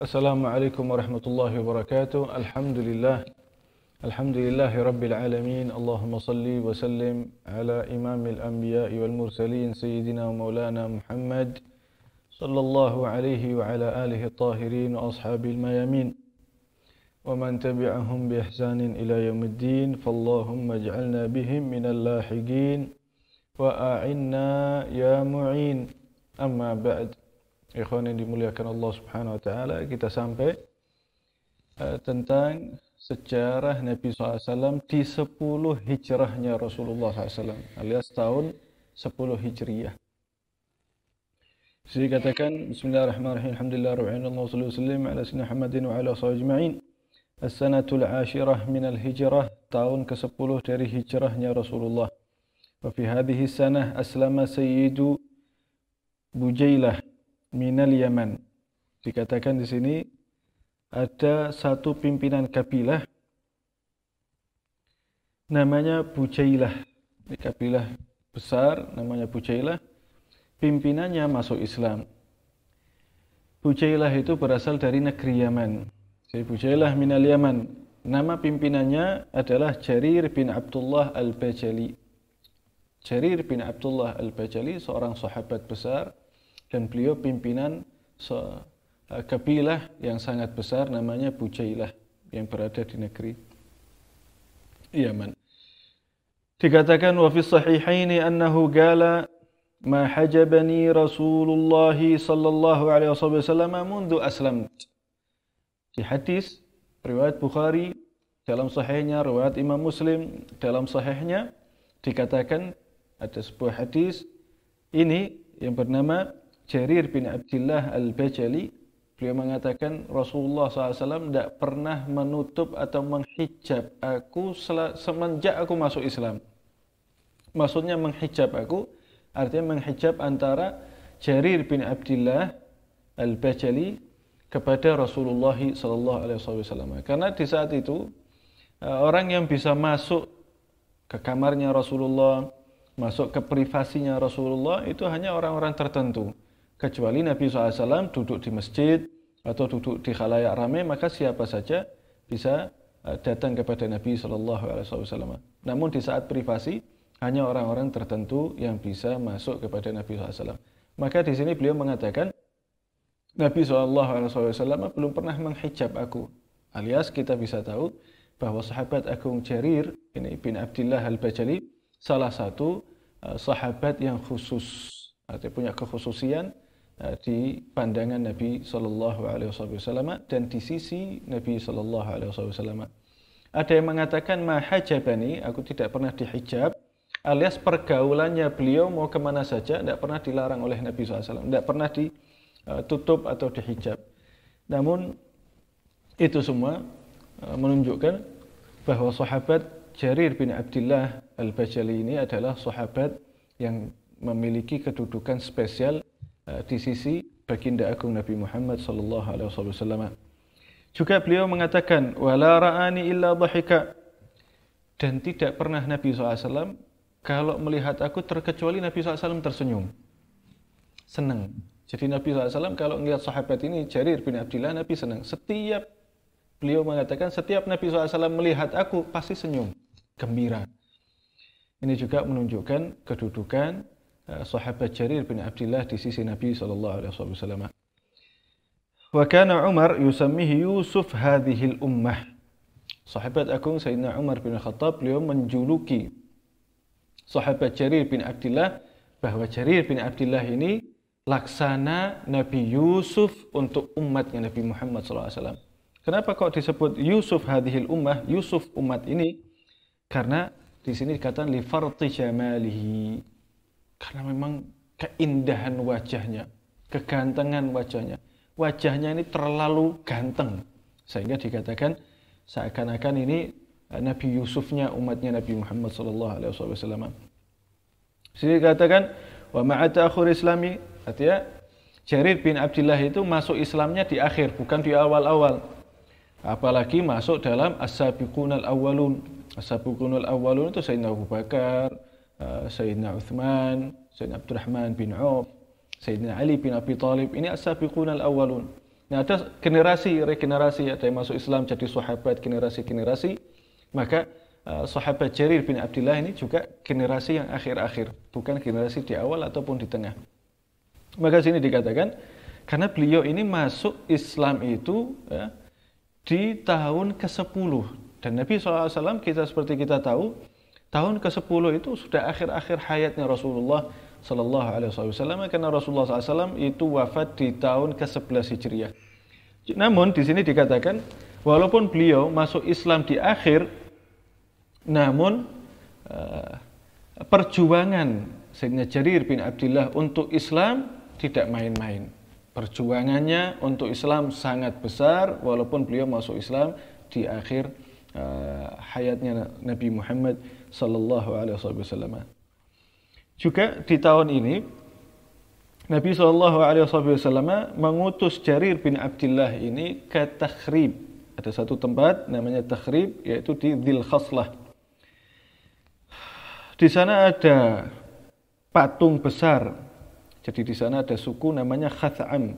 Assalamualaikum warahmatullahi wabarakatuh. Alhamdulillahi rabbil alamin. Allahumma salli wa sallim ala imamil anbiya'i wal mursalin sayyidina wa maulana Muhammad sallallahu alaihi wa ala alihi at-tahirin wa ashabil mayamin wa man tabi'ahum bi ihsanin ila yaumiddin. Fallahumma ij'alna bihim minal lahiqin wa a'inna ya mu'in. Amma ba'd. Ikhwan yang dimuliakan Allah Subhanahu wa taala, kita sampai tentang sejarah Nabi SAW di 10 hijrahnya Rasulullah SAW, alias tahun 10 Hijriyah. Jadi katakan bismillahirrahmanirrahim, alhamdulillah wa sallallahu ala sayyidina Muhammadin wa ala sahbihi ajma'in. As-sanatul 'ashirah minal hijrah, tahun ke-10 dari hijrahnya Rasulullah. Wa fi hadhihi sanah aslama sayyidu Bujailah minal Yaman. Dikatakan di sini ada satu pimpinan kabilah namanya Bujailah. Ini kabilah besar namanya Bujailah. Pimpinannya masuk Islam. Bujailah itu berasal dari negeri Yaman. Jadi Bujailah minal Yaman. Nama pimpinannya adalah Jarir bin Abdullah al-Bajali. Jarir bin Abdullah al-Bajali seorang sahabat besar, dan beliau pimpinan kabilah yang sangat besar namanya Bujailah yang berada di negeri Yaman. Dikatakan wa fi sahihaini annahu qala ma hajabani Rasulullah sallallahu alaihi wasallam mundu aslamt. Di hadis riwayat Bukhari dalam sahihnya, riwayat Imam Muslim dalam sahihnya, dikatakan ada sebuah hadis ini yang bernama Jarir bin Abdullah al-Bajali. Beliau mengatakan Rasulullah SAW tidak pernah menutup atau menghijab aku semenjak aku masuk Islam. Maksudnya menghijab aku, artinya menghijab antara Jarir bin Abdullah al-Bajali kepada Rasulullah SAW. Karena di saat itu orang yang bisa masuk ke kamarnya Rasulullah, masuk ke privasinya Rasulullah itu hanya orang-orang tertentu. Kecuali Nabi SAW duduk di masjid atau duduk di khalayak ramai, maka siapa saja bisa datang kepada Nabi SAW. Namun di saat privasi hanya orang-orang tertentu yang bisa masuk kepada Nabi SAW. Maka di sini beliau mengatakan Nabi SAW belum pernah menghijab aku. Alias kita bisa tahu bahwa sahabat agung Jarir ini bin Abdullah al-Bajali salah satu sahabat yang khusus, artinya punya kekhususian di pandangan Nabi sallallahu alaihi wasallam dan di sisi Nabi sallallahu alaihi wasallam. Ada yang mengatakan ma hajabani, aku tidak pernah dihijab, alias pergaulannya beliau mau kemana saja tidak pernah dilarang oleh Nabi SAW, tidak pernah ditutup atau dihijab. Namun itu semua menunjukkan bahwa sahabat Jarir bin Abdullah al-Bajali ini adalah sahabat yang memiliki kedudukan spesial di sisi baginda agung Nabi Muhammad sallallahu alaihi wasallam. Juga beliau mengatakan wala ra'ani illa dhahika, dan tidak pernah Nabi SAW kalau melihat aku terkecuali Nabi SAW tersenyum, senang. Jadi Nabi SAW kalau melihat sahabat ini Jarir bin Abdullah, Nabi senang. Beliau mengatakan setiap Nabi SAW melihat aku pasti senyum, gembira. Ini juga menunjukkan kedudukan sahabat Jarir bin Abdullah di sisi Nabi sallallahu alaihi wasallam. Wa kana Umar yusammihi Yusuf hadhil ummah. Sahabat agung Sayyidina Umar bin Khattab, beliau menjuluki sahabat Jarir bin Abdullah bahwa Jarir bin Abdullah ini laksana Nabi Yusuf untuk umatnya Nabi Muhammad sallallahu alaihi wasallam. Kenapa kok disebut Yusuf hadhil ummah, Yusuf umat ini? Karena di sini dikatakan li farti jamalihi, karena memang keindahan wajahnya, kegantengan wajahnya. Wajahnya ini terlalu ganteng, sehingga dikatakan seakan-akan ini Nabi Yusufnya umatnya Nabi Muhammad sallallahu alaihi wasallam. Jadi dikatakan wa ma'a ta'khur islami, artinya Jarir bin Abdullah itu masuk Islamnya di akhir, bukan di awal-awal. Apalagi masuk dalam as-sabiqunal awwalun. As-sabiqunal awwalun itu Sayyidina Abu Bakar, Sayyidina Uthman, Sayyidina Abdurrahman bin Auf, Sayyidina Ali bin Abi Thalib. Ini as-sabiqunal awwalun. Nah, ada generasi regenerasi, ada yang masuk Islam jadi sahabat generasi-generasi. Maka sahabat Jarir bin Abdullah ini juga generasi yang akhir-akhir, bukan generasi di awal ataupun di tengah. Maka sini dikatakan karena beliau ini masuk Islam itu ya, di tahun ke-10, dan Nabi SAW seperti kita tahu tahun ke-10 itu sudah akhir-akhir hayatnya Rasulullah Sallallahu Alaihi Wasallam, karena Rasulullah SAW itu wafat di tahun ke-11 Hijriah. Namun di sini dikatakan walaupun beliau masuk Islam di akhir, namun perjuangan Sayyidina Jarir bin Abdullah untuk Islam tidak main-main. Perjuangannya untuk Islam sangat besar walaupun beliau masuk Islam di akhir hayatnya Nabi Muhammad sallallahu alaihi wasallam. Juga di tahun ini Nabi sallallahu alaihi wasallam mengutus Jarir bin Abdullah ini ke Takhrib. Ada satu tempat namanya Takhrib, yaitu di Dzil Khaslah. Di sana ada patung besar. Jadi di sana ada suku namanya Khath'am.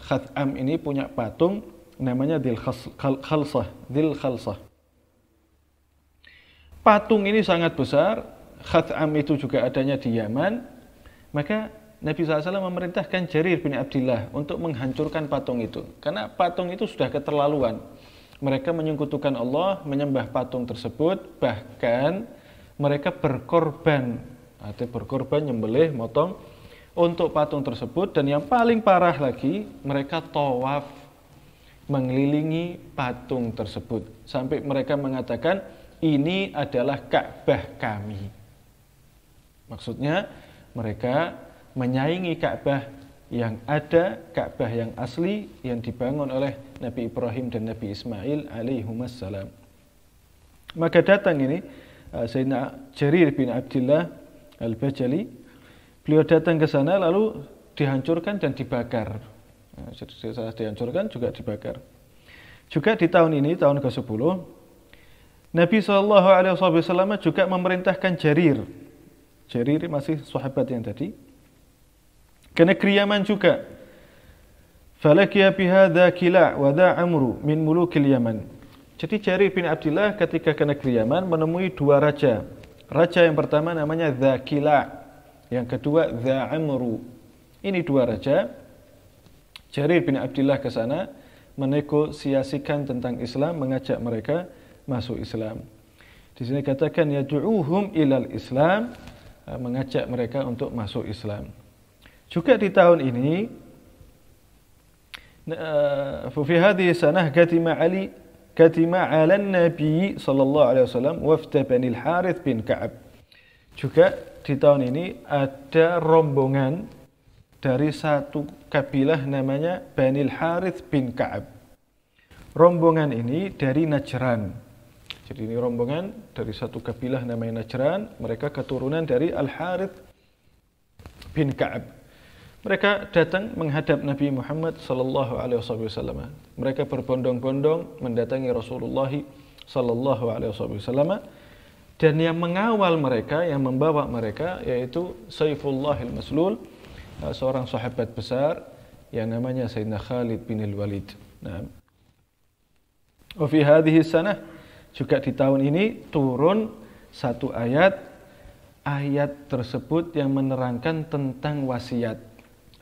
Khath'am ini punya patung namanya Dzil Khalsah. Patung ini sangat besar. Khath'am itu juga adanya di Yaman. Maka Nabi SAW memerintahkan Jarir bin Abdullah untuk menghancurkan patung itu. Karena patung itu sudah keterlaluan. Mereka menyekutukan Allah, menyembah patung tersebut, bahkan mereka berkorban nyembelih, motong untuk patung tersebut. Dan yang paling parah lagi, mereka tawaf mengelilingi patung tersebut sampai mereka mengatakan ini adalah Ka'bah kami. Maksudnya mereka menyaingi Ka'bah yang ada, Ka'bah yang asli yang dibangun oleh Nabi Ibrahim dan Nabi Ismail alaihimussalam. Maka datang ini Sayyidina Jarir bin Abdullah Al-Bajali. Beliau datang ke sana lalu dihancurkan dan dibakar. Setelah dihancurkan juga dibakar. Juga di tahun ini, tahun ke-10, Nabi SAW juga memerintahkan Jarir masih sahabat yang tadi, ke negeri Yaman juga. Falakiya bihadza Kila' wa dha Amru min mulukil Yaman. Jadi Jarir bin Abdullah ketika ke negeri Yaman menemui dua raja. Raja yang pertama namanya Dha Kila', yang kedua Dha Amru. Ini dua raja. Jarir bin Abdullah ke sana menegosiasikan tentang Islam, mengajak mereka masuk Islam. Di sini katakan yad'uuhum ilal Islam, mengajak mereka untuk masuk Islam. Juga di tahun ini fi hadhihi sanah katima 'ala Nabi sallallahu alaihi wasallam wafd Bani al-Harith bin Ka'ab. Juga di tahun ini ada rombongan dari satu kabilah namanya Bani al-Harith bin Ka'ab. Rombongan ini dari Najran. Jadi ini rombongan dari satu kabilah namanya Najran, mereka keturunan dari Al-Harith bin Ka'ab. Mereka datang menghadap Nabi Muhammad sallallahu alaihi wasallam. Mereka berbondong-bondong mendatangi Rasulullah sallallahu alaihi wasallam, dan yang mengawal mereka, yang membawa mereka yaitu Sayfullahil Maslul, seorang sahabat besar yang namanya Sayyidina Khalid bin Al-Walid. Nah, wa fi hadhihi sanah, juga di tahun ini turun satu ayat tersebut yang menerangkan tentang wasiat.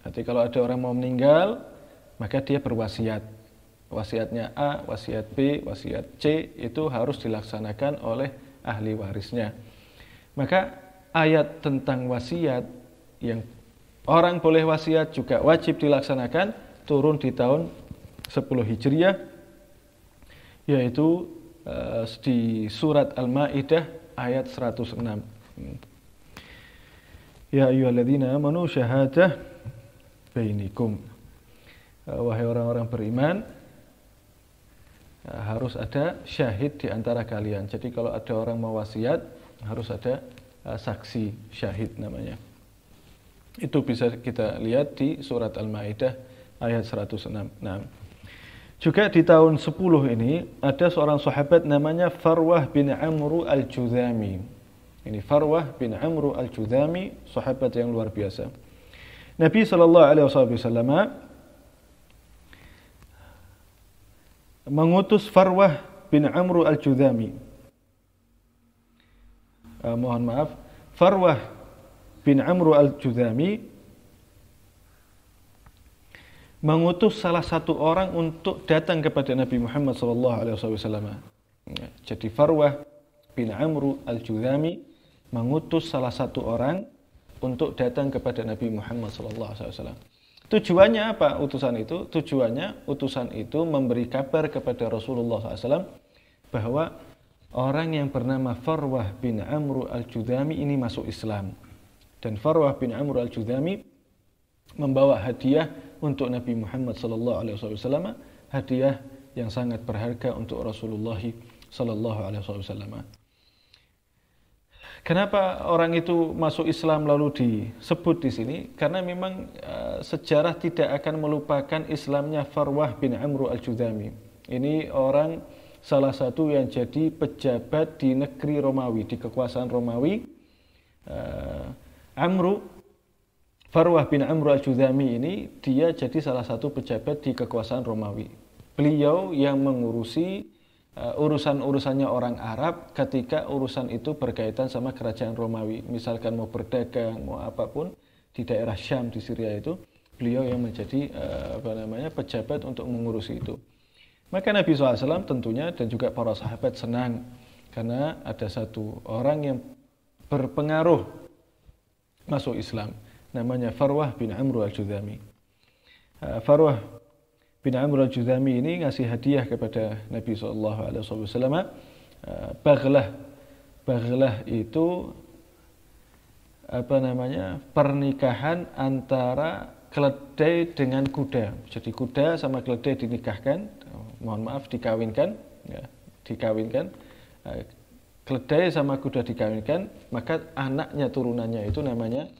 Jadi kalau ada orang mau meninggal, maka dia berwasiat. Wasiatnya A, wasiat B, wasiat C itu harus dilaksanakan oleh ahli warisnya. Maka ayat tentang wasiat yang orang boleh wasiat juga wajib dilaksanakan turun di tahun 10 Hijriah, yaitu di surat Al-Maidah ayat 106. Ya ayyuhalladzina amanu syahadah bainikum. Wahai orang-orang beriman, harus ada syahid di antara kalian. Jadi kalau ada orang mau wasiat, harus ada saksi syahid namanya. Itu bisa kita lihat di surat Al-Maidah ayat 106. Nah, juga di tahun 10 ini ada seorang sahabat namanya Farwah bin Amru al-Judhami. Ini Farwah bin Amru al-Judhami, sahabat yang luar biasa. Nabi sallallahu alaihi wasallam mengutus Farwah bin Amru al-Judhami. Mohon maaf, Farwah bin Amru al-Judhami mengutus salah satu orang untuk datang kepada Nabi Muhammad SAW. Jadi Farwah bin Amru al-Judhami mengutus salah satu orang untuk datang kepada Nabi Muhammad SAW. Tujuannya apa utusan itu? Tujuannya utusan itu memberi kabar kepada Rasulullah SAW bahwa orang yang bernama Farwah bin Amru al-Judhami ini masuk Islam. Dan Farwah bin Amru al-Judhami membawa hadiah untuk Nabi Muhammad SAW, hadiah yang sangat berharga untuk Rasulullah SAW. Kenapa orang itu masuk Islam lalu disebut di sini? Karena memang sejarah tidak akan melupakan Islamnya Farwah bin Amru al-Judhami. Ini orang salah satu yang jadi pejabat di negeri Romawi, di kekuasaan Romawi. Farwah bin Amru al-Judhami ini dia jadi salah satu pejabat di kekuasaan Romawi. Beliau yang mengurusi urusan-urusannya orang Arab ketika urusan itu berkaitan sama kerajaan Romawi. Misalkan mau berdagang, mau apapun di daerah Syam di Syria itu, beliau yang menjadi pejabat untuk mengurusi itu. Maka Nabi SAW tentunya dan juga para sahabat senang karena ada satu orang yang berpengaruh masuk Islam. Namanya Farwah bin Amru al-Judhami. Farwah bin Amru al-Judhami ini ngasih hadiah kepada Nabi SAW. Baghlah itu pernikahan antara keledai dengan kuda. Jadi kuda sama keledai dinikahkan, mohon maaf dikawinkan, ya, dikawinkan. Keledai sama kuda dikawinkan, maka anaknya turunannya itu namanya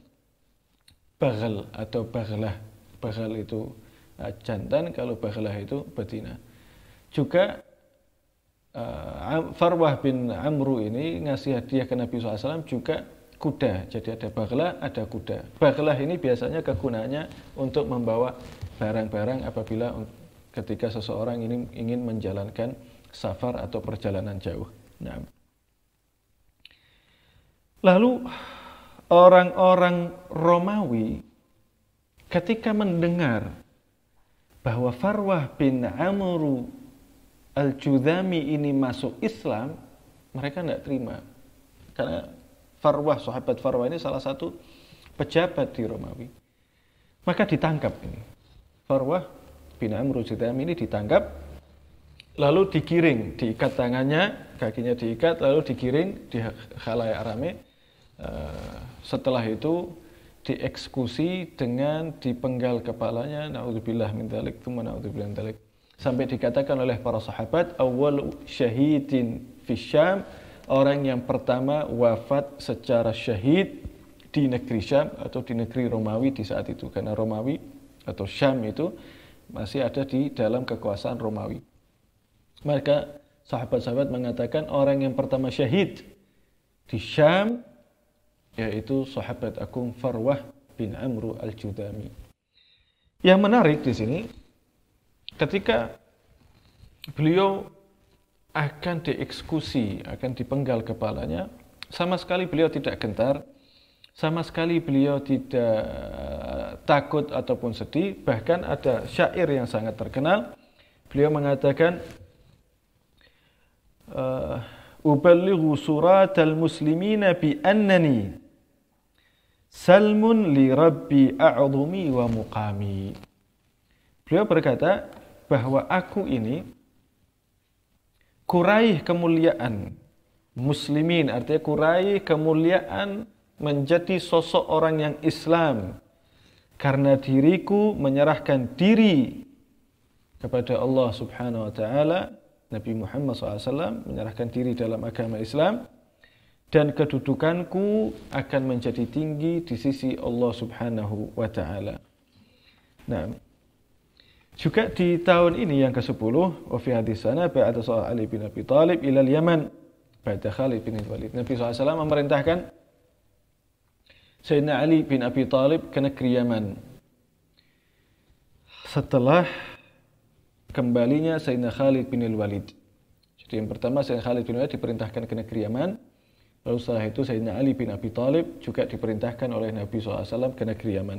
baghal atau baghlah. Baghal itu jantan, kalau baghlah itu betina. Juga Farwah bin Amru ini ngasih hadiah ke Nabi SAW juga kuda. Jadi ada baghlah, ada kuda. Baghlah ini biasanya kegunaannya untuk membawa barang-barang apabila ketika seseorang ini ingin menjalankan safar atau perjalanan jauh. Nah. Lalu orang-orang Romawi ketika mendengar bahwa Farwah bin Amru al-Judhami ini masuk Islam, mereka tidak terima. Karena Farwah, sahabat Farwah ini salah satu pejabat di Romawi. Maka ditangkap ini. Farwah bin Amru al-Judhami ini ditangkap, lalu digiring, diikat tangannya, kakinya diikat, lalu digiring di khalayak rame. Setelah itu dieksekusi dengan dipenggal kepalanya, naudzubillah min dzalik, naudzubillah min dzalik. Sampai dikatakan oleh para sahabat, awwal syahidin fi Syam, orang yang pertama wafat secara syahid di negeri Syam atau di negeri Romawi di saat itu, karena Romawi atau Syam itu masih ada di dalam kekuasaan Romawi. Maka sahabat-sahabat mengatakan orang yang pertama syahid di Syam yaitu sahabat agung Farwah bin Amru al-Judhami. Yang menarik di sini, ketika beliau akan dieksekusi, akan dipenggal kepalanya, sama sekali beliau tidak gentar, sama sekali beliau tidak takut ataupun sedih. Bahkan ada syair yang sangat terkenal. Beliau mengatakan, uballighu suratal muslimina bi annani salmun li rabbi a'udhumi wa muqami. Beliau berkata bahwa aku ini kuraih kemuliaan muslimin, artinya kuraih kemuliaan menjadi sosok orang yang Islam karena diriku menyerahkan diri kepada Allah Subhanahu wa taala. Nabi Muhammad SAW menyerahkan diri dalam agama Islam, dan kedudukanku akan menjadi tinggi di sisi Allah Subhanahu wa taala. Nah, juga di tahun ini yang ke-10, wa fi hadis sana ba'da Ali bin Abi Thalib ila Yaman ba'da Khalid bin Walid. Nabi SAW memerintahkan Sayyidina Ali bin Abi Thalib ke negeri Yaman setelah kembalinya Sayyidina Khalid bin Walid. Jadi yang pertama Sayyidina Khalid bin Walid diperintahkan ke negeri Yaman. Lalu setelah itu Sayyidina Ali bin Abi Thalib juga diperintahkan oleh Nabi SAW ke negeri Yaman.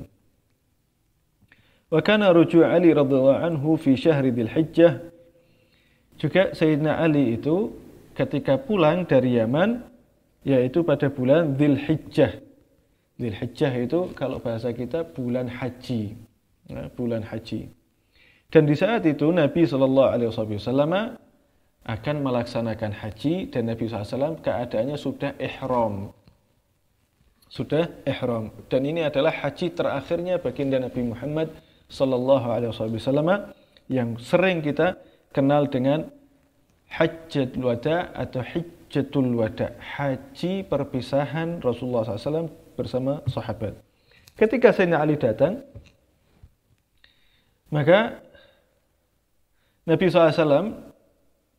Wa kana ruju' Ali radhiyallahu anhu fi syahri Dzul Hijjah. Juga Sayyidina Ali itu ketika pulang dari Yaman yaitu pada bulan Dzul Hijjah. Dzul Hijjah itu kalau bahasa kita bulan haji. Ya, bulan haji. Dan di saat itu Nabi SAW akan melaksanakan haji dan Nabi SAW keadaannya sudah ihram. Sudah ihram. Dan ini adalah haji terakhirnya baginda Nabi Muhammad SAW yang sering kita kenal dengan Hajjatul Wada atau Hijjatul Wada, haji perpisahan Rasulullah SAW bersama sahabat. Ketika Sayyidina Ali datang, maka Nabi SAW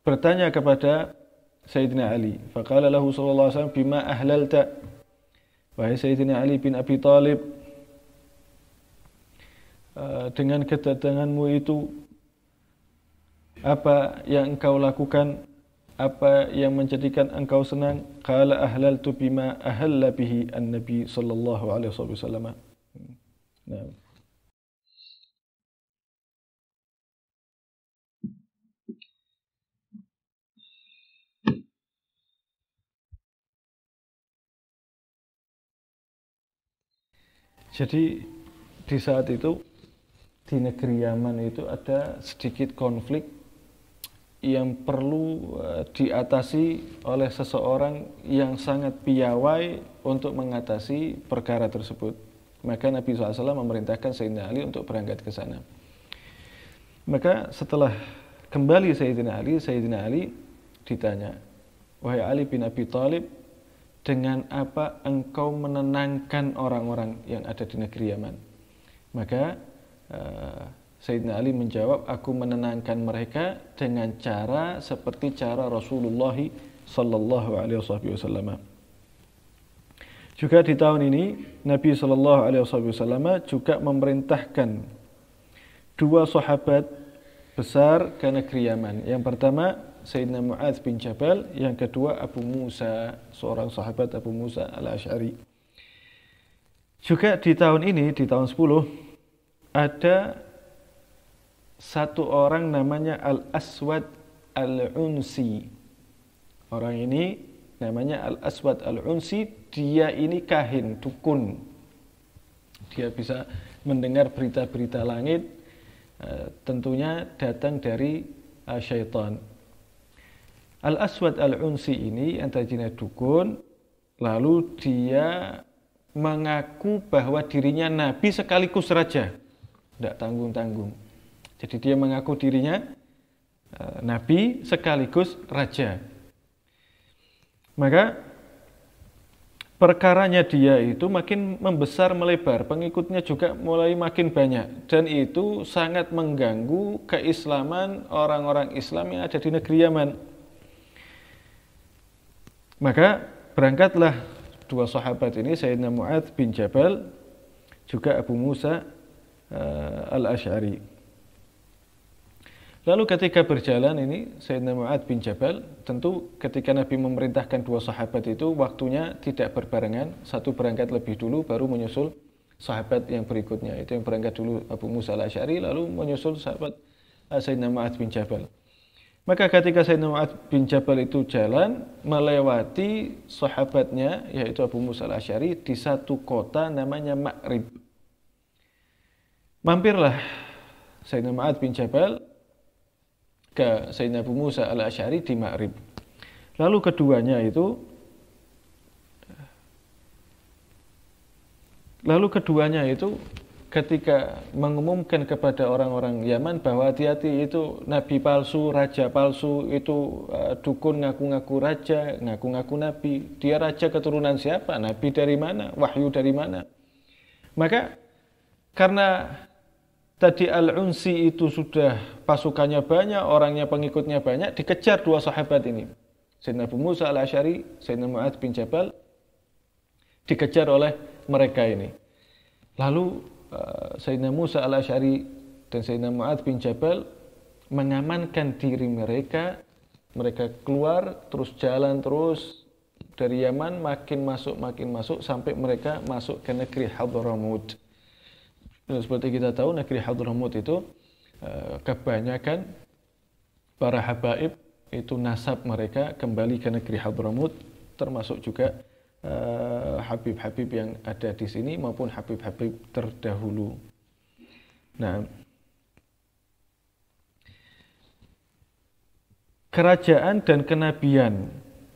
bertanya kepada Sayyidina Ali. Faqala lahu sallallahu alaihi wasallam bima ahlalta. Wahai Sayyidina Ali bin Abi Thalib, dengan kedatanganmu itu apa yang engkau lakukan? Apa yang menjadikan engkau senang? Qala ahlaltu bima ahalla bihi an-nabi sallallahu alaihi wasallam. Nah. Jadi di saat itu di negeri Yaman itu ada sedikit konflik yang perlu diatasi oleh seseorang yang sangat piawai untuk mengatasi perkara tersebut. Maka Nabi SAW memerintahkan Sayyidina Ali untuk berangkat ke sana. Maka setelah kembali Sayyidina Ali ditanya, wahai Ali bin Abi Thalib, dengan apa engkau menenangkan orang-orang yang ada di negeri Yaman? Maka Sayyidina Ali menjawab, aku menenangkan mereka dengan cara seperti cara Rasulullah sallallahu alaihi wasallam. Juga di tahun ini Nabi sallallahu alaihi wasallam juga memerintahkan dua sahabat besar ke negeri Yaman. Yang pertama Sayyidina Mu'adz bin Jabal, yang kedua Abu Musa, seorang sahabat Abu Musa al-Asy'ari. Juga di tahun ini, di tahun 10, ada satu orang namanya Al-Aswad Al-Unsi. Orang ini namanya Al-Aswad Al-Unsi, dia ini kahin, dukun. Dia bisa mendengar berita-berita langit, tentunya datang dari syaitan. Al-Aswad Al-Unsi ini yang tadinya dukun, lalu dia mengaku bahwa dirinya nabi sekaligus raja. Tidak tanggung-tanggung. Jadi dia mengaku dirinya nabi sekaligus raja. Maka perkaranya dia itu makin membesar melebar, pengikutnya juga mulai makin banyak. Dan itu sangat mengganggu keislaman orang-orang Islam yang ada di negeri Yaman. Maka berangkatlah dua sahabat ini, Sayyidina Mu'adz bin Jabal, juga Abu Musa al-Asy'ari. Lalu ketika berjalan ini, Sayyidina Mu'adz bin Jabal, tentu ketika Nabi memerintahkan dua sahabat itu, waktunya tidak berbarengan. Satu berangkat lebih dulu, baru menyusul sahabat yang berikutnya. Itu yang berangkat dulu Abu Musa al-Asy'ari, lalu menyusul sahabat Sayyidina Mu'adz bin Jabal. Maka ketika Sayyidina Mu'adz bin Jabal itu jalan melewati sahabatnya yaitu Abu Musa al-Asy'ari di satu kota namanya Ma'rib. Mampirlah Sayyidina Mu'adz bin Jabal ke Sayyidina Abu Musa al-Asy'ari di Ma'rib. Lalu keduanya itu ketika mengumumkan kepada orang-orang Yaman bahwa hati-hati itu nabi palsu, raja palsu, itu dukun ngaku-ngaku raja, ngaku-ngaku nabi. Dia raja keturunan siapa? Nabi dari mana? Wahyu dari mana? Maka karena tadi Al-Unsi itu sudah pasukannya banyak, orangnya pengikutnya banyak, dikejar dua sahabat ini. Sayyidina Abu Musa al-Asy'ari, Sayyidina Mu'adz bin Jabal dikejar oleh mereka ini. Lalu Sayyidina Musa al-Asy'ari dan Sayyidina Mu'adz bin Jabal mengamankan diri mereka. Mereka keluar, terus jalan terus dari Yaman, makin masuk sampai mereka masuk ke negeri Hadramut. Dan seperti kita tahu, negeri Hadramut itu kebanyakan para habaib itu nasab mereka kembali ke negeri Hadramut, termasuk juga habib-habib yang ada di sini maupun habib-habib terdahulu. Nah, kerajaan dan kenabian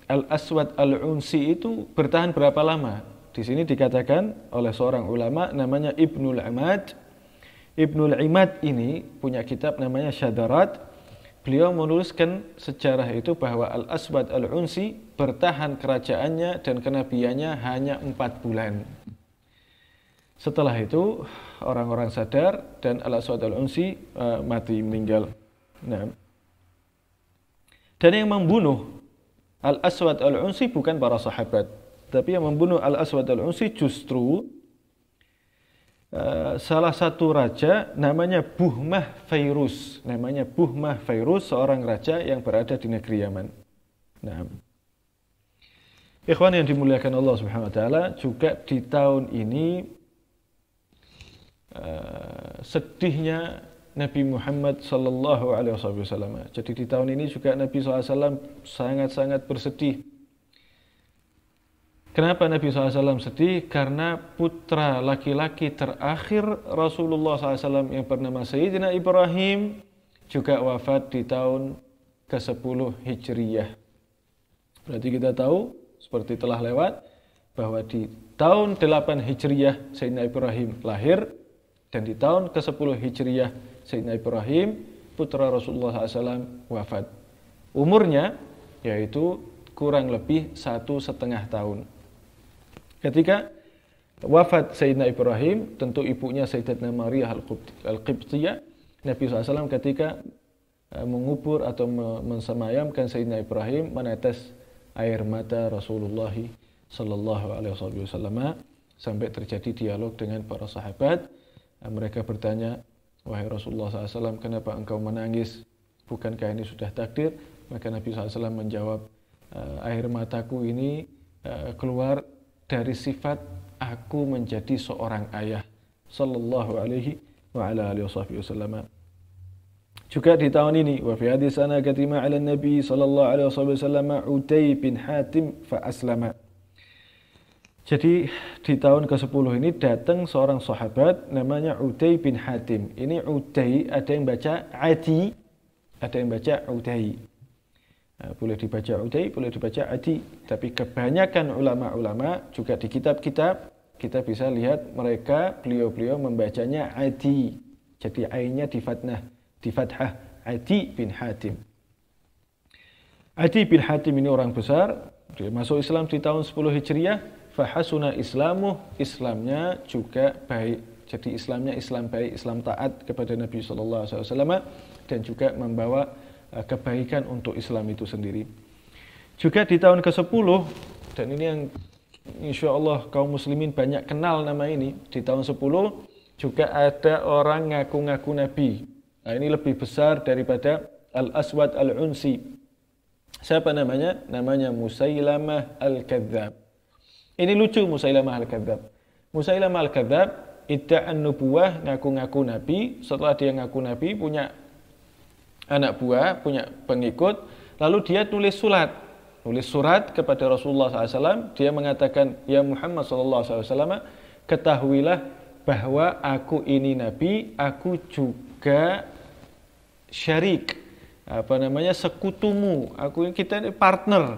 Al-Aswad Al-Unsi itu bertahan berapa lama? Di sini dikatakan oleh seorang ulama namanya Ibnul Imad. Ibnul Imad ini punya kitab namanya Syadarat. Beliau menuliskan sejarah itu bahwa Al-Aswad Al-Unsi bertahan kerajaannya dan kenabiannya hanya 4 bulan. Setelah itu orang-orang sadar dan Al-Aswad Al-Unsi mati, meninggal. Nah, dan yang membunuh Al-Aswad Al-Unsi bukan para sahabat, tapi yang membunuh Al-Aswad Al-Unsi justru salah satu raja namanya Buhmah Fairuz. Namanya Buhmah Fairuz, seorang raja yang berada di negeri Yaman. Nah, ikhwan yang dimuliakan Allah Subhanahu wa taala, juga di tahun ini sedihnya Nabi Muhammad sallallahu alaihi wasallam. Jadi di tahun ini juga Nabi SAW sangat-sangat bersedih. Kenapa Nabi SAW sedih? Karena putra laki-laki terakhir Rasulullah SAW yang bernama Sayyidina Ibrahim juga wafat di tahun ke-10 Hijriyah. Berarti kita tahu, seperti telah lewat, bahwa di tahun 8 Hijriyah Sayyidina Ibrahim lahir, dan di tahun ke-10 Hijriyah Sayyidina Ibrahim, putra Rasulullah SAW, wafat. Umurnya yaitu kurang lebih 1,5 tahun. Ketika wafat Sayyidina Ibrahim, tentu ibunya Sayyidatina Maria Al-Qibtiyah, Nabi SAW ketika mengubur atau mensemayamkan Sayyidina Ibrahim, menetes air mata Rasulullah sallallahu alaihi wasallam sampai terjadi dialog dengan para sahabat. Mereka bertanya, wahai Rasulullah SAW, kenapa engkau menangis? Bukankah ini sudah takdir? Maka Nabi SAW menjawab, air mataku ini keluar dari sifat aku menjadi seorang ayah. Sallallahu alaihi wa ala alihi wasallam. Juga di tahun ini, wa fi hadis sana katima ala Nabi sallallahu alaihi wasallam Uday bin Hatim fa aslama. Jadi di tahun ke-10 ini datang seorang sahabat namanya Uday bin Hatim. Ini Uday, ada yang baca Adi, ada yang baca Uday. Boleh dibaca Uday, boleh dibaca Adi. Tapi kebanyakan ulama-ulama juga di kitab-kitab kita bisa lihat mereka, beliau-beliau membacanya Adi. Jadi ainnya di fathah, Adi bin Hatim. Adi bin Hatim ini orang besar, dia masuk Islam di tahun 10 Hijriah. Fahasuna islamuh, Islamnya juga baik. Jadi Islamnya Islam baik, Islam taat kepada Nabi SAW, dan juga membawa kebaikan untuk Islam itu sendiri. Juga di tahun ke-10, dan ini yang insya Allah kaum muslimin banyak kenal nama ini, di tahun 10 juga ada orang ngaku-ngaku Nabi. Nah, ini lebih besar daripada Al-Aswad Al-Unsi. Siapa namanya? Namanya Musailamah Al-Kadzab. Ini lucu, Musailamah Al-Kadzab. Musailamah Al-Kadzab idda'an nubuwah, ngaku-ngaku Nabi. Setelah dia ngaku Nabi, punya anak buah, punya pengikut. Lalu dia tulis surat kepada Rasulullah SAW. Dia mengatakan, ya Muhammad SAW, ketahuilah bahwa aku ini Nabi, aku juga syarik, sekutumu. Kita ini partner.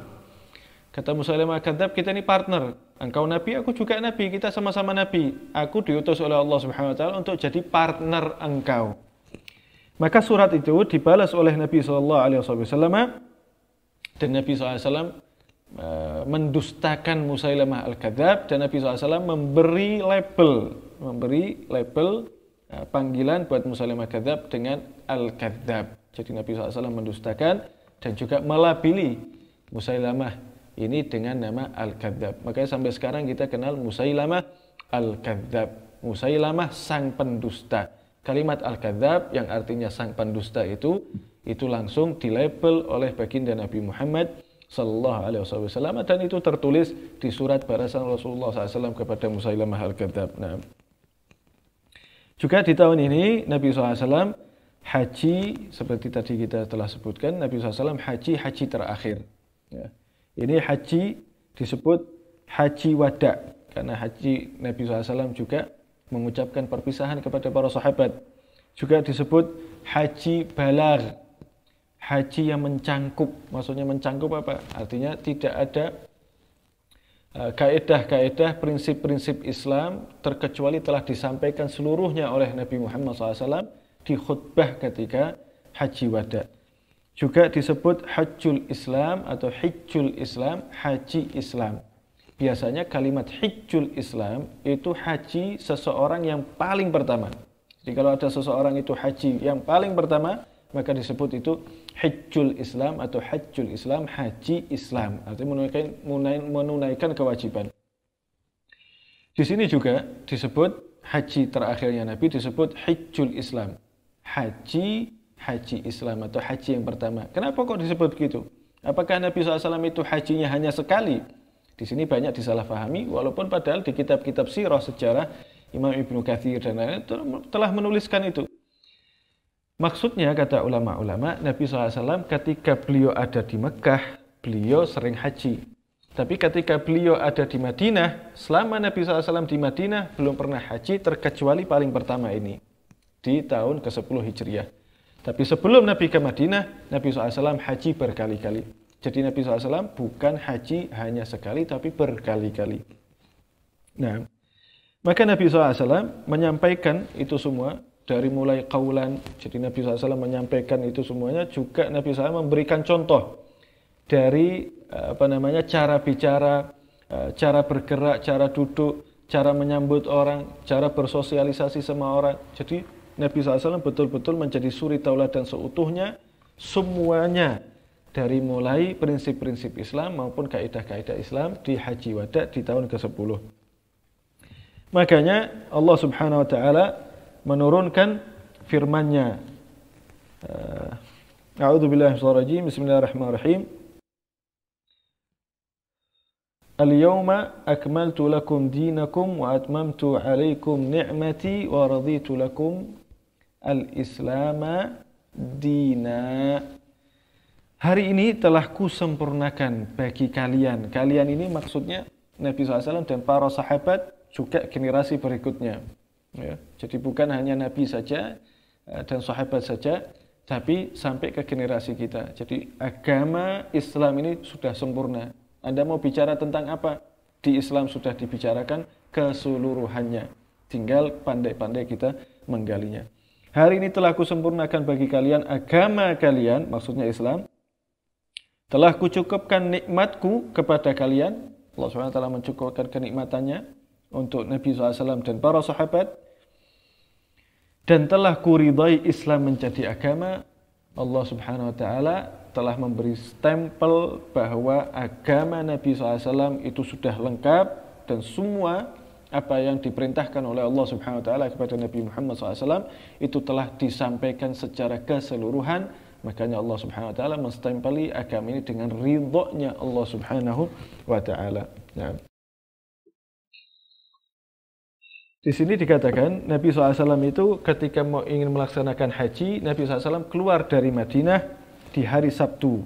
Kata Musailamah Al-Kadzab, kita ini partner. Engkau Nabi, aku juga Nabi, kita sama-sama Nabi. Aku diutus oleh Allah Subhanahu wa taala untuk jadi partner engkau. Maka surat itu dibalas oleh Nabi sallallahu alaihi wasallam, dan Nabi SAW mendustakan Musailamah Al-Kadzab, dan Nabi SAW memberi label panggilan buat Musailamah Al-Kadzab dengan Al-Kadzab. Jadi Nabi SAW mendustakan dan juga melabeli Musailamah ini dengan nama Al-Kadzab. Makanya sampai sekarang kita kenal Musailamah Al-Kadzab. Musailamah sang pendusta. Kalimat al-kadzab yang artinya sang pendusta itu langsung dilabel oleh baginda Nabi Muhammad sallallahu alaihi wasallam, dan itu tertulis di surat balasan Rasulullah SAW kepada Musailamah al-Kadzab. Nah, juga di tahun ini Nabi SAW haji, seperti tadi kita telah sebutkan, Nabi SAW haji terakhir. Ya. Ini haji disebut haji wada, karena haji Nabi SAW juga mengucapkan perpisahan kepada para sahabat. Juga disebut haji balag, haji yang mencangkup. Maksudnya mencangkup apa? Artinya tidak ada kaedah-kaedah, prinsip-prinsip Islam terkecuali telah disampaikan seluruhnya oleh Nabi Muhammad SAW di khutbah ketika haji wada. Juga disebut hajjul Islam atau hijjul Islam, haji Islam. Biasanya kalimat hijjul Islam itu haji seseorang yang paling pertama. Jadi kalau ada seseorang itu haji yang paling pertama, maka disebut itu hijjul Islam atau hajjul Islam, haji Islam. Artinya menunaikan kewajiban. Di sini juga disebut haji terakhirnya Nabi disebut hijjul Islam, haji Islam atau haji yang pertama. Kenapa kok disebut begitu? Apakah Nabi SAW itu hajinya hanya sekali? Di sini banyak disalahpahami, walaupun padahal di kitab-kitab sirah sejarah Imam Ibnu Katsir dan lain-lain telah menuliskan itu. Maksudnya, kata ulama-ulama, Nabi SAW ketika beliau ada di Mekah, beliau sering haji. Tapi ketika beliau ada di Madinah, selama Nabi SAW di Madinah, belum pernah haji terkecuali paling pertama ini, di tahun ke-10 Hijriah. Tapi sebelum Nabi ke Madinah, Nabi SAW haji berkali-kali. Jadi Nabi SAW bukan haji hanya sekali, tapi berkali-kali. Nah, maka Nabi SAW menyampaikan itu semua, dari mulai qaulan, jadi Nabi SAW menyampaikan itu semuanya, juga Nabi SAW memberikan contoh dari cara bicara, cara bergerak, cara duduk, cara menyambut orang, cara bersosialisasi sama orang. Jadi Nabi SAW betul-betul menjadi suri tauladan seutuhnya, semuanya dari mulai prinsip-prinsip Islam maupun kaidah-kaidah Islam di haji wada di tahun ke-10. Makanya Allah Subhanahu wa taala menurunkan firman-Nya. A'udzubillahi minasyaitonir rajim. Bismillahirrahmanirrahim. Al-yawma akmaltu lakum dinakum wa atmamtu 'alaikum ni'mati wa raditu lakum al-islama dina. Hari ini telah kusempurnakan bagi kalian. Kalian ini maksudnya Nabi SAW dan para sahabat, juga generasi berikutnya. Ya, jadi bukan hanya Nabi saja dan sahabat saja, tapi sampai ke generasi kita. Jadi agama Islam ini sudah sempurna. Anda mau bicara tentang apa? Di Islam sudah dibicarakan keseluruhannya. Tinggal pandai-pandai kita menggalinya. Hari ini telah kusempurnakan bagi kalian agama kalian, maksudnya Islam. Telah kucukupkan nikmatku kepada kalian. Allah SWT mencukupkan kenikmatannya untuk Nabi SAW dan para sahabat. Dan telah kuridai Islam menjadi agama. Allah Subhanahu wa taala telah memberi stempel bahwa agama Nabi SAW itu sudah lengkap, dan semua apa yang diperintahkan oleh Allah Subhanahu wa taala kepada Nabi Muhammad SAW itu telah disampaikan secara keseluruhan. Makanya Allah Subhanahu wa taala menstempeli agama ini dengan ridhonya Allah Subhanahu wa taala. Nah, di sini dikatakan Nabi SAW itu ketika ingin melaksanakan haji, Nabi SAW keluar dari Madinah di hari Sabtu.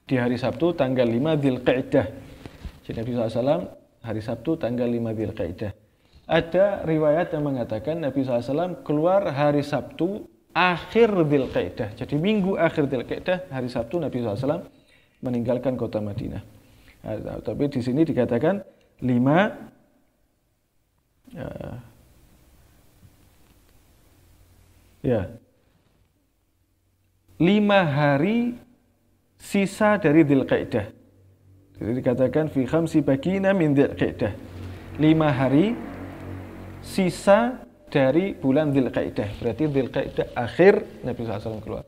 Di hari Sabtu tanggal 5 Dzulqa'dah. Jadi Nabi SAW hari Sabtu tanggal 5 Dzulqa'dah. Ada riwayat yang mengatakan Nabi SAW keluar hari Sabtu akhir Dzulqa'dah. Jadi minggu akhir Dzulqa'dah, hari Sabtu Nabi SAW meninggalkan kota Madinah. Nah, tapi di sini dikatakan 5 hari sisa dari Dzulqa'dah. Jadi dikatakan fi khamsi bakina min Dzulqa'dah. 5 hari sisa dari bulan Dzulqa'dah. Berarti Dzulqa'dah akhir Nabi SAW keluar.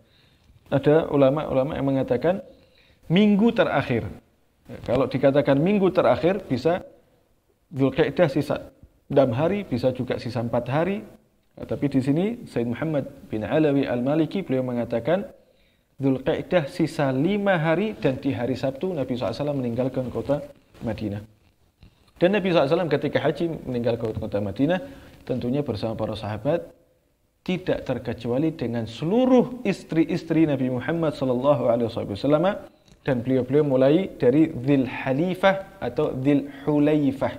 Ada ulama-ulama yang mengatakan minggu terakhir. Kalau dikatakan minggu terakhir bisa Dzulqa'dah sisa 6 hari, bisa juga sisa 4 hari, Tapi di sini Sayyid Muhammad bin Alawi Al-Maliki beliau mengatakan Dzulqa'dah sisa 5 hari dan di hari Sabtu Nabi SAW meninggalkan kota Madinah. Dan Nabi SAW ketika haji meninggalkan kota Madinah tentunya bersama para sahabat tidak terkecuali dengan seluruh istri-istri Nabi Muhammad SAW dan beliau mulai dari Dzul Halifah atau Dzul Hulaifah.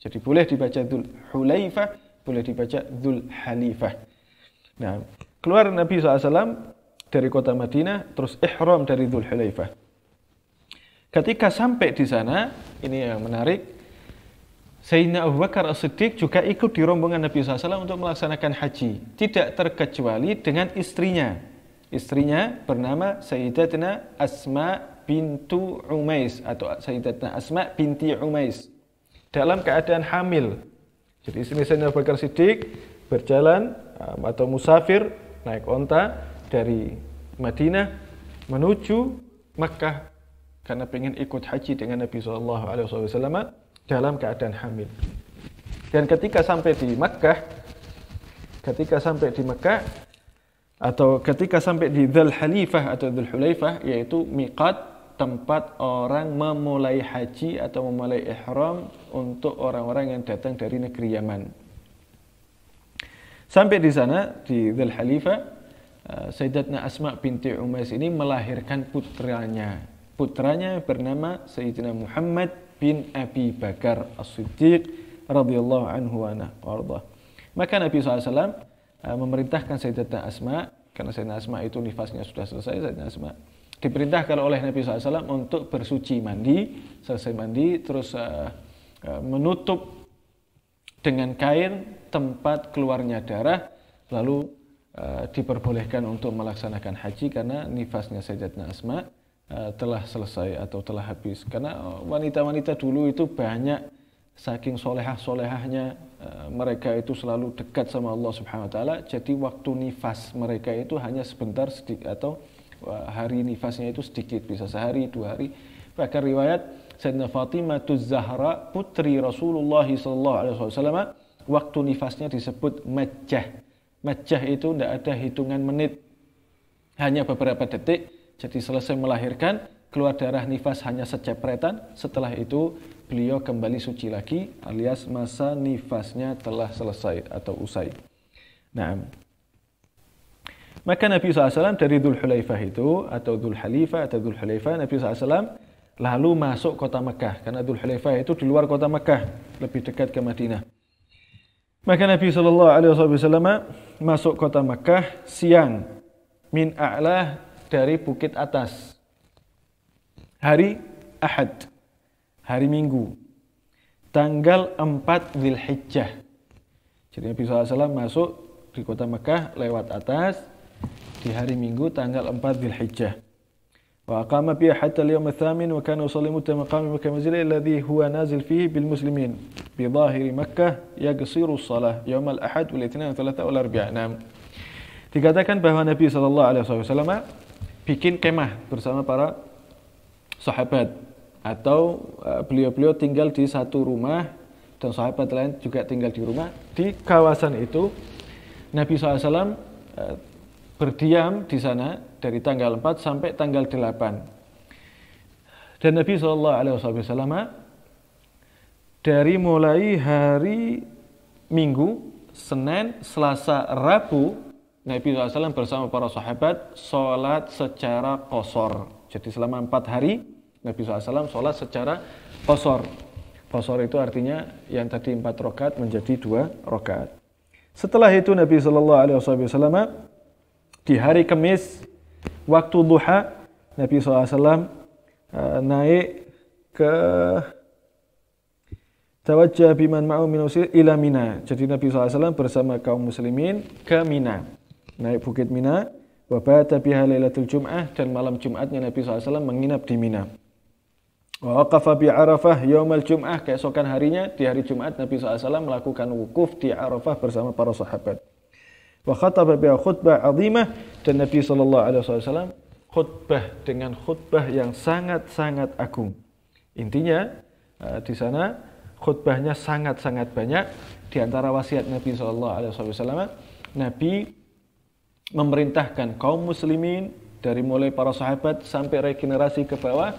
Jadi boleh dibaca Dzul Hulaifah, boleh dibaca Dzul Halifah. Nah, keluar Nabi SAW dari kota Madinah, terus ihram dari Dzul Hulaifah. Ketika sampai di sana, ini yang menarik, Sayyidina Abu Bakar As-Siddiq juga ikut di rombongan Nabi SAW untuk melaksanakan haji. Tidak terkecuali dengan istrinya. Istrinya bernama Sayyidatina Asma bintu Umais atau Sayyidatina Asma binti Umais. Dalam keadaan hamil. Jadi istri Sayyidina Abu Bakar Siddiq berjalan atau musafir naik onta dari Madinah menuju Makkah karena ingin ikut haji dengan Nabi SAW dalam keadaan hamil. Dan ketika sampai di Makkah atau ketika sampai di Dzul Halifah atau Dzul Hulaifah, yaitu miqat, tempat orang memulai haji atau memulai ihram untuk orang-orang yang datang dari negeri Yaman. Sampai di sana di Dzul Halifah, Sayyidatuna Asma binti Umais ini melahirkan putranya. Putranya bernama Sayyidina Muhammad bin Abi Bakar As-Siddiq radhiyallahu anhu wa arda. Maka Nabi SAW memerintahkan Sayyidatuna Asma, karena Sayyidatuna Asma itu nifasnya sudah selesai, Sayyidatuna Asma diperintahkan oleh Nabi SAW untuk bersuci mandi, selesai mandi terus menutup dengan kain tempat keluarnya darah, lalu diperbolehkan untuk melaksanakan haji karena nifasnya Sayyidatuna Asma telah selesai atau telah habis. Karena wanita-wanita dulu itu banyak saking solehahnya mereka itu selalu dekat sama Allah Subhanahu Wa Taala. Jadi waktu nifas mereka itu hanya sebentar sedikit atau hari nifasnya itu sedikit, bisa sehari 2 hari. Bahkan riwayat Sayyidatina Fatimah Zahra putri Rasulullah SAW waktu nifasnya disebut majjah. Majjah itu tidak ada hitungan menit, hanya beberapa detik. Jadi selesai melahirkan, keluar darah nifas hanya secepretan. Setelah itu beliau kembali suci lagi, alias masa nifasnya telah selesai atau usai. Nah, maka Nabi SAW dari Dzul Hulaifah itu atau Dzul Halifah atau Dzul Hulaifah, Nabi SAW lalu masuk kota Mekah. Karena Dzul Hulaifah itu di luar kota Mekah, lebih dekat ke Madinah. Maka Nabi SAW masuk kota Mekah siang min a'lah, dari bukit atas, hari Ahad, hari Minggu, tanggal 4 Dzulhijjah. Jadi Nabi SAW masuk di kota Mekah lewat atas di hari Minggu tanggal 4 Dzulhijjah. Wa aqama biha hatta al-yawm ats-tsamin wa kana yusallimu maqam Makkah manzil alladhi huwa nazil fihi bil muslimin bi dhahiri Makkah yaqsiru as-salah yawm al-ahad wal itsnin wal thalatha wal arbi'a. Dikatakan bahwa Nabi SAW bikin kemah bersama para sahabat, atau beliau-beliau tinggal di satu rumah dan sahabat lain juga tinggal di rumah. Di kawasan itu Nabi SAW berdiam di sana dari tanggal 4 sampai tanggal 8. Dan Nabi SAW dari mulai hari Minggu, Senin, Selasa, Rabu, Nabi SAW bersama para sahabat sholat secara qasar. Jadi selama 4 hari Nabi SAW sholat secara qasar. Qasar itu artinya yang tadi 4 rakaat menjadi 2 rakaat. Setelah itu Nabi SAW di hari Kamis waktu duha, Nabi SAW naik ke tawajjah biman ma'u min usil ila Mina. Jadi Nabi SAW bersama kaum muslimin ke Mina, naik bukit Mina. Wa bata biha lailatul Jum'ah, dan malam Jumatnya Nabi SAW menginap di Mina. Wa waqafa bi Arafah yaumal Jum'ah, keesokan harinya di hari Jumat Nabi SAW melakukan wukuf di Arafah bersama para sahabat. Wa khataba bi khutbah 'azimah, dan Nabi SAW khutbah dengan khutbah yang sangat-sangat agung. Intinya di sana khutbahnya sangat-sangat banyak. Di antara wasiat Nabi SAW, Nabi memerintahkan kaum muslimin dari mulai para sahabat sampai regenerasi ke bawah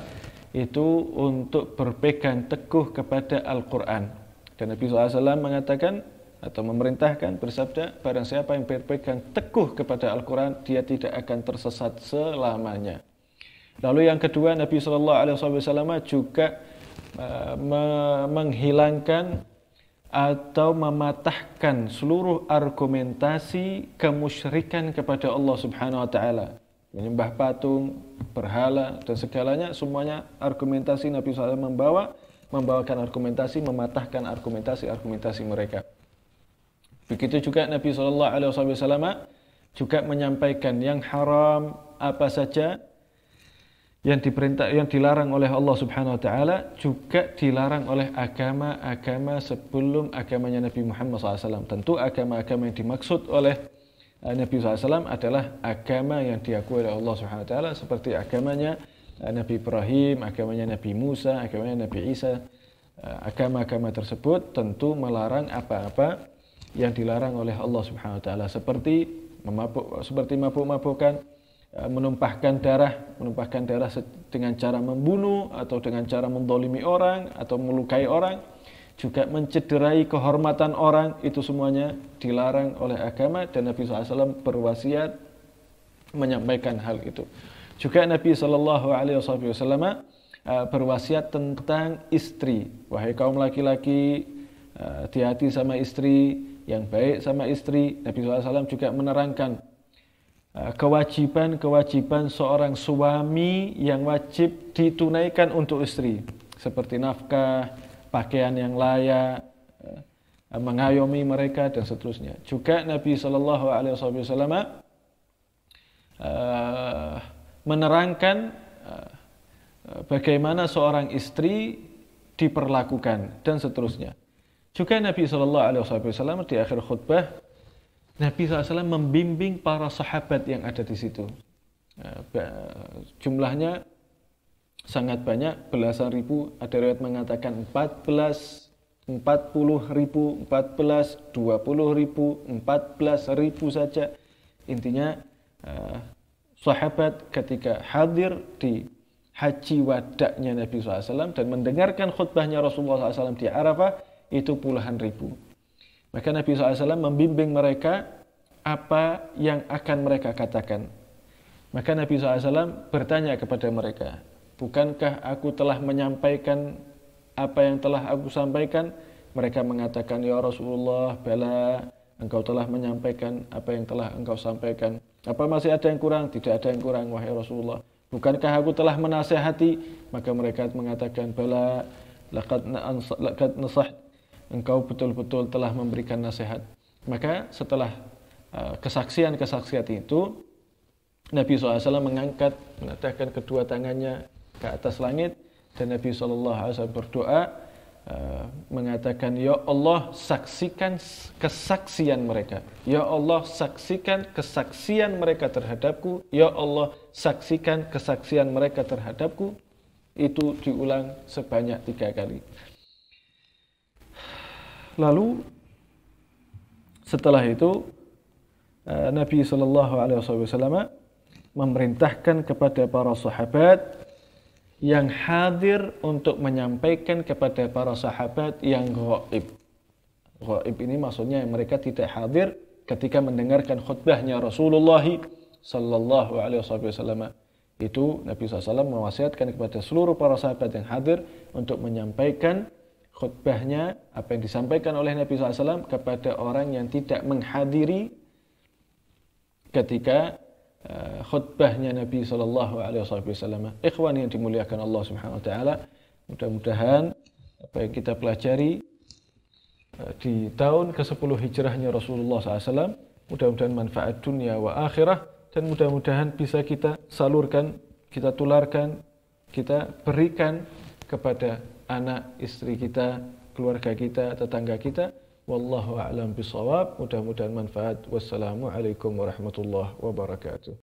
itu untuk berpegang teguh kepada Al-Quran. Dan Nabi SAW mengatakan atau memerintahkan, bersabda, barang siapa yang berpegang teguh kepada Al-Quran, dia tidak akan tersesat selamanya. Lalu yang kedua, Nabi SAW juga menghilangkan atau mematahkan seluruh argumentasi kemusyrikan kepada Allah Subhanahu wa taala. Menyembah patung, berhala dan segalanya, semuanya argumentasi Nabi SAW membawakan argumentasi, mematahkan argumentasi mereka. Begitu juga Nabi SAW juga menyampaikan yang haram apa saja, yang dilarang oleh Allah Subhanahu wa taala, juga dilarang oleh agama-agama sebelum agamanya Nabi Muhammad SAW. Tentu agama-agama yang dimaksud oleh Nabi SAW adalah agama yang diakui oleh Allah Subhanahu wa taala, seperti agamanya Nabi Ibrahim, agamanya Nabi Musa, agamanya Nabi Isa. Agama-agama tersebut tentu melarang apa-apa yang dilarang oleh Allah Subhanahu wa taala, seperti mabuk-mabukan, menumpahkan darah dengan cara membunuh atau dengan cara mendolimi orang atau melukai orang, juga mencederai kehormatan orang, itu semuanya dilarang oleh agama dan Nabi SAW berwasiat menyampaikan hal itu. Juga Nabi SAW berwasiat tentang istri. Wahai kaum laki-laki, hati-hati sama istri, yang baik sama istri. Nabi SAW juga menerangkan kewajiban seorang suami yang wajib ditunaikan untuk istri, seperti nafkah, pakaian yang layak, mengayomi mereka dan seterusnya. Juga Nabi SAW menerangkan bagaimana seorang istri diperlakukan dan seterusnya. Juga Nabi SAW di akhir khutbah, Nabi SAW membimbing para sahabat yang ada di situ. Jumlahnya sangat banyak, belasan ribu. Ada riwayat mengatakan 40 ribu, 20 ribu, 14 ribu saja. Intinya sahabat ketika hadir di haji wadaknya Nabi SAW dan mendengarkan khutbahnya Rasulullah SAW di Arafah, itu puluhan ribu. Maka Nabi SAW membimbing mereka apa yang akan mereka katakan. Maka Nabi SAW bertanya kepada mereka, bukankah aku telah menyampaikan apa yang telah aku sampaikan? Mereka mengatakan, ya Rasulullah, bala, engkau telah menyampaikan apa yang telah engkau sampaikan. Apa masih ada yang kurang? Tidak ada yang kurang, wahai Rasulullah. Bukankah aku telah menasihati? Maka mereka mengatakan, bala, laqad nasah, engkau betul-betul telah memberikan nasihat. Maka setelah kesaksian-kesaksian itu, Nabi SAW menatahkan kedua tangannya ke atas langit, dan Nabi SAW berdoa, mengatakan, ya Allah, saksikan kesaksian mereka. Ya Allah, saksikan kesaksian mereka terhadapku. Ya Allah, saksikan kesaksian mereka terhadapku. Itu diulang sebanyak 3 kali. Lalu setelah itu Nabi SAW memerintahkan kepada para sahabat yang hadir untuk menyampaikan kepada para sahabat yang ghaib. Ghaib ini maksudnya yang mereka tidak hadir ketika mendengarkan khutbahnya Rasulullah SAW. Itu Nabi SAW mewasiatkan kepada seluruh para sahabat yang hadir untuk menyampaikan khutbahnya, apa yang disampaikan oleh Nabi SAW kepada orang yang tidak menghadiri ketika khutbahnya Nabi SAW. Ikhwan yang dimuliakan Allah Subhanahu Wa Taala, mudah-mudahan apa yang kita pelajari di tahun ke-10 hijrahnya Rasulullah SAW, mudah-mudahan manfaat dunia wa akhirah, dan mudah-mudahan bisa kita salurkan, kita tularkan, kita berikan kepada anak, istri kita, keluarga kita, tetangga kita. Wallahu a'lam bishawab. Mudah-mudahan manfaat. Wassalamualaikum warahmatullahi wabarakatuh.